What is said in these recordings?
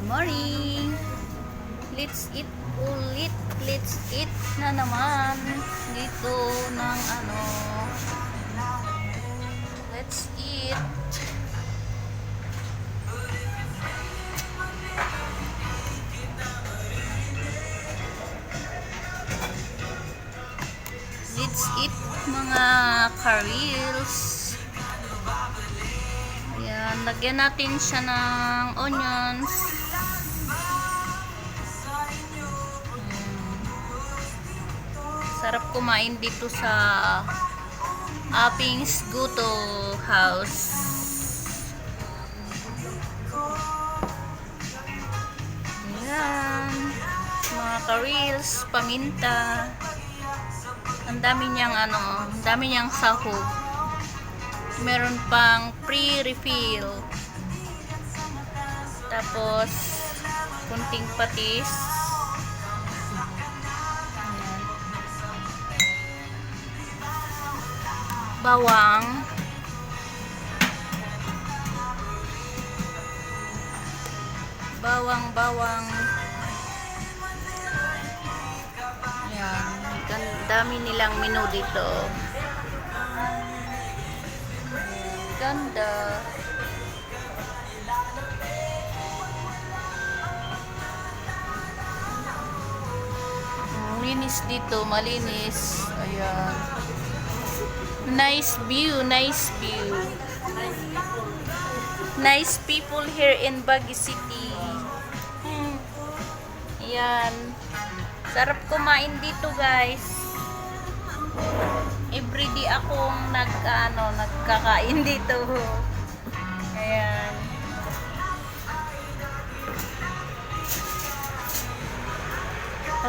Morning! Let's eat ulit. Let's eat na naman dito ng let's eat. Let's eat mga karils. Ayan, lagyan natin siya ng onions. Sarap kumain dito sa Aping's Guto House. Ayan, mga karils, paminta. Ang dami niyang sahog. Meron pang pre-refill. Tapos kunting patis. Ayan. Bawang. Bawang. Ayan. Dami nilang menu dito. Ganda. Linis dito, malinis. Ayan. Nice view. Nice people here in Baguio City. Ayan. Sarap kumain dito, guys. Everyday akong nagkakain dito. Ayan.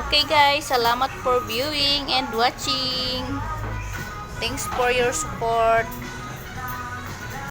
Okay guys, salamat for viewing and watching. Thanks for your support.